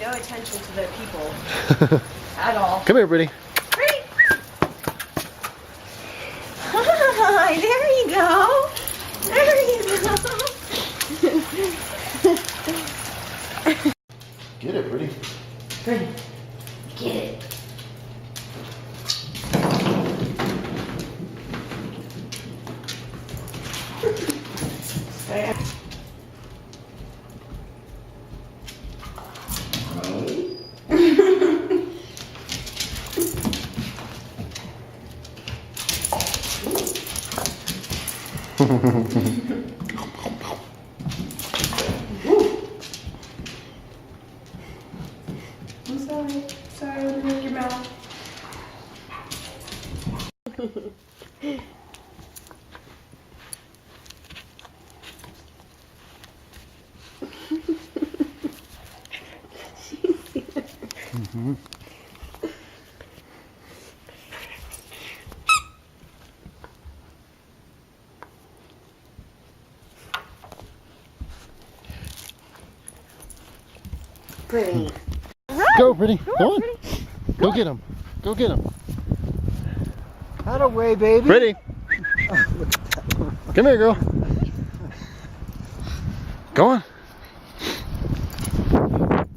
no attention to the people at all. Come here, Brittany. Pretty. Hi, there you go. There you go. Get it, Brittany. Pretty. Get it. I'm sorry. Sorry, I opened your mouth. Mm-hmm. Pretty. Go, Brittany. Go on. Go get him. Go get him. Out of way, baby. Brittany. Come here, girl. Go on.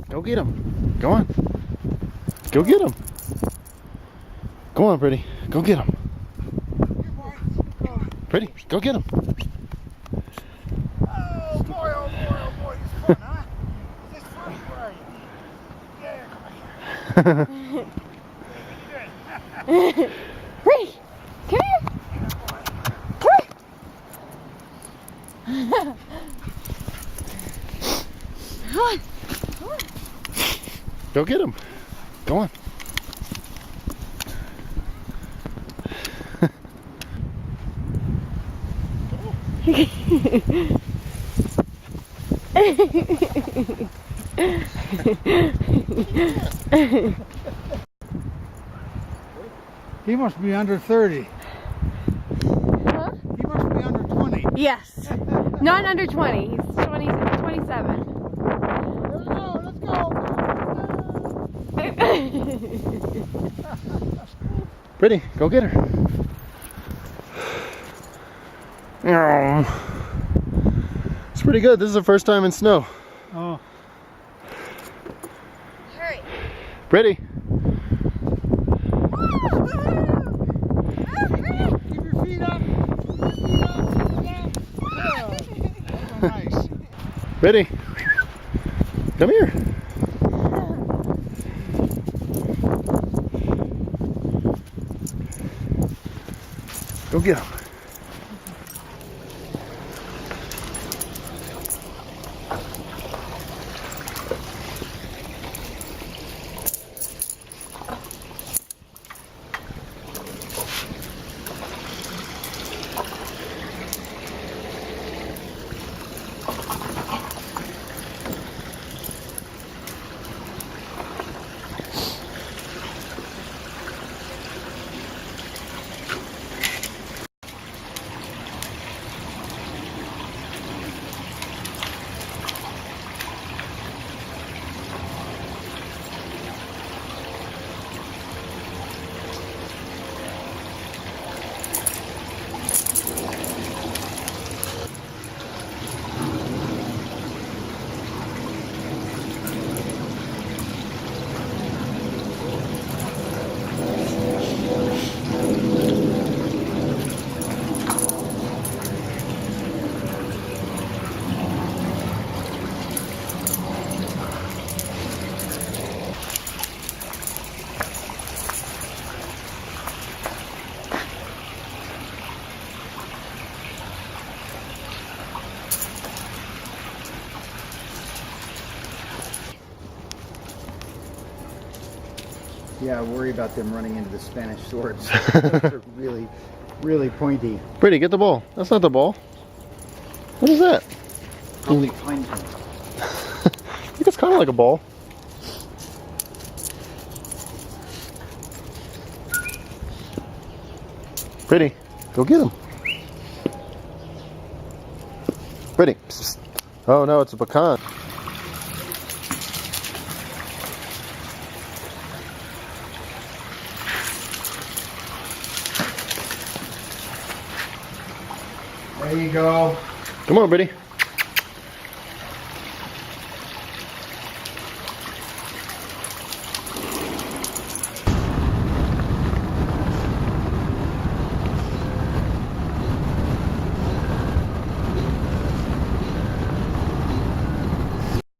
Go get him. Go on. Go get him. Go on, Brittany. Go get him. Brittany, go get him. Oh boy, oh boy, oh boy. This is fun, huh? Is this fun? Where are you? Yeah, come on here. Pretty. Come here. Come here. Come on. Come on. Go get him. Go on. He must be under 30. Huh? He must be under 20. Yes. Not under 20. He's 20, 27. Let's go, let's go. Brittany, go get her. It's pretty good. This is the first time in snow. Oh. Hurry. Keep Brittany. your feet up. Keep your feet up. Yeah. Nice. Brittany. Come here. Go get him. Yeah, I worry about them running into the Spanish swords. They're really, really pointy. Brittany, get the ball. That's not the ball. What is that? Probably pine cones. I think it's kind of like a ball. Brittany, go get him. Brittany. Oh no, it's a pecan. There you go. Come on, Brittany.